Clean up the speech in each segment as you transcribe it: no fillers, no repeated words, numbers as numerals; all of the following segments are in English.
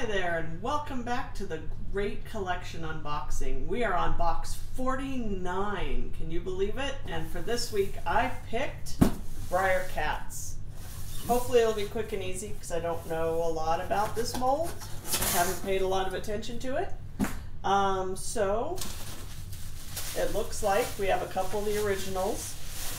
Hi there, and welcome back to the Great Collection Unboxing. We are on box 49. Can you believe it? And for this week, I picked Breyer cats. Hopefully it'll be quick and easy because I don't know a lot about this mold. Haven't paid a lot of attention to it. So it looks like we have a couple of the originals.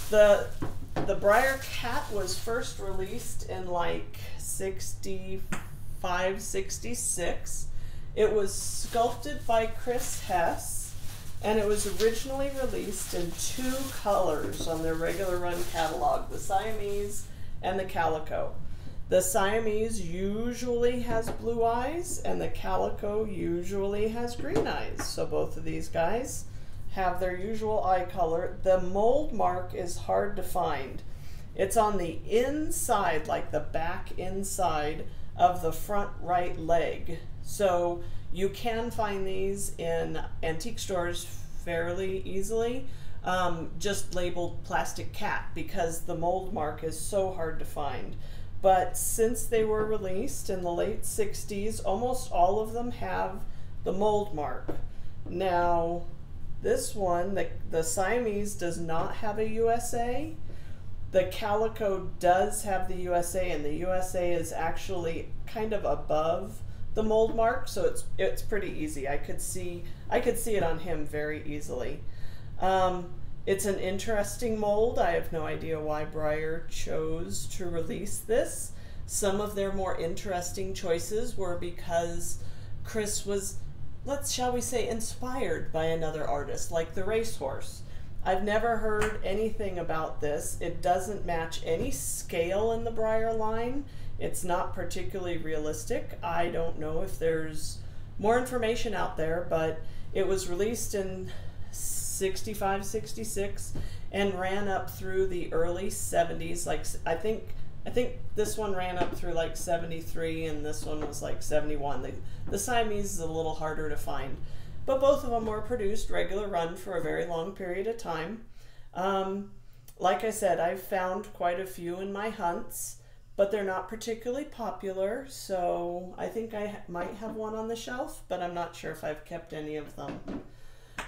The Breyer cat was first released in like 65, 66. It was sculpted by Chris Hess, and it was originally released in 2 colors on their regular run catalog, the Siamese and the Calico. The Siamese usually has blue eyes, and the Calico usually has green eyes. So both of these guys have their usual eye color. The mold mark is hard to find. It's on the inside, like the back inside of the front right leg. So you can find these in antique stores fairly easily, just labeled plastic cat, because the mold mark is so hard to find. But since they were released in the late 60s, almost all of them have the mold mark. Now, this one, the Siamese does not have a USA. The Calico does have the USA, and the USA is actually kind of above the mold mark, so it's pretty easy. I could see it on him very easily. It's an interesting mold. I have no idea why Breyer chose to release this. Some of their more interesting choices were because Chris was, shall we say, inspired by another artist, like the racehorse. I've never heard anything about this. It doesn't match any scale in the Breyer line. It's not particularly realistic. I don't know if there's more information out there, but it was released in 65, 66 and ran up through the early 70s. Like I think this one ran up through like 73, and this one was like 71. The Siamese is a little harder to find, but both of them were produced regular run for a very long period of time. Like I said, I've found quite a few in my hunts, but they're not particularly popular, so I think I might have one on the shelf, but I'm not sure if I've kept any of them.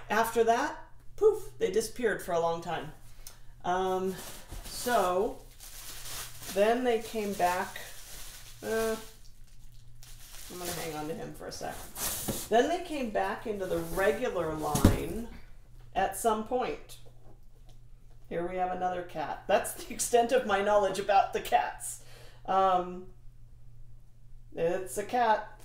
After that, poof, they disappeared for a long time. So then they came back. I'm going to hang on to him for a sec. Then they came back into the regular line at some point. Here we have another cat. That's the extent of my knowledge about the cats. It's a cat.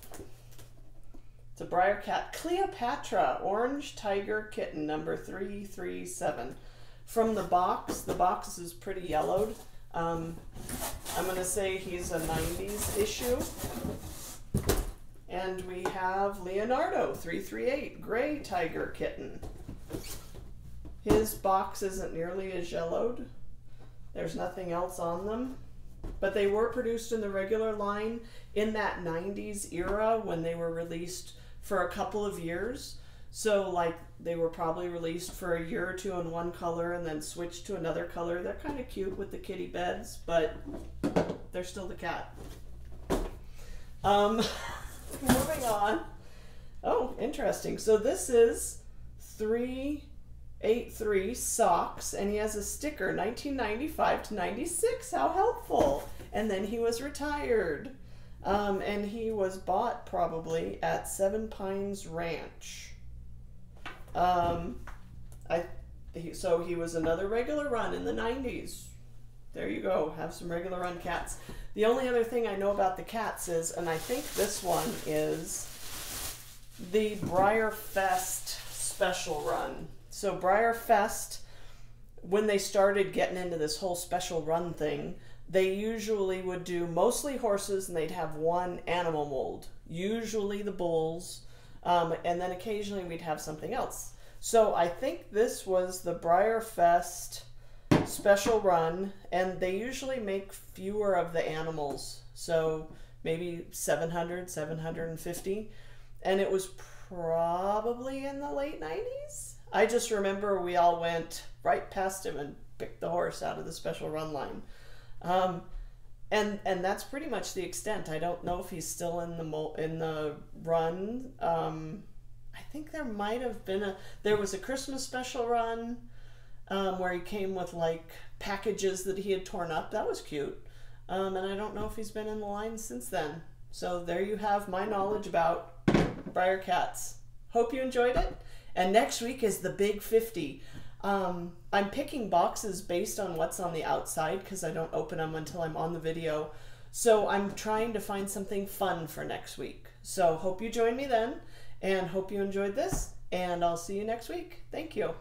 It's a Breyer cat. Cleopatra, orange tiger kitten, number 337. From the box is pretty yellowed. I'm going to say he's a 90s issue. And we have Leonardo, 338, gray tiger kitten. His box isn't nearly as yellowed. There's nothing else on them. But they were produced in the regular line in that 90s era when they were released for a couple of years. So like they were probably released for a year or two in one color and then switched to another color. They're kind of cute with the kitty beds, but they're still the cat. Moving on. Oh, interesting. So this is 383 socks, and he has a sticker, 1995 to 96. How helpful. And then he was retired. And he was bought probably at Seven Pines Ranch. So he was another regular run in the 90s. There you go. Have some regular run cats. The only other thing I know about the cats is, and I think this one is the Breyer Fest special run. So Breyer Fest, when they started getting into this whole special run thing, they usually would do mostly horses, and they'd have one animal mold, usually the bulls, and then occasionally we'd have something else. So I think this was the Breyer Fest special run, and they usually make fewer of the animals, so maybe 700, 750, and it was probably in the late 90s. I just remember we all went right past him and picked the horse out of the special run line. and that's pretty much the extent. I don't know if he's still in the run. I think there might have been there was a Christmas special run where he came with like packages that he had torn up. That was cute. And I don't know if he's been in the line since then. So there you have my knowledge about Breyer cats. Hope you enjoyed it. And next week is the Big 50. I'm picking boxes based on what's on the outside because I don't open them until I'm on the video. So I'm trying to find something fun for next week. So hope you join me then, and hope you enjoyed this, and I'll see you next week. Thank you.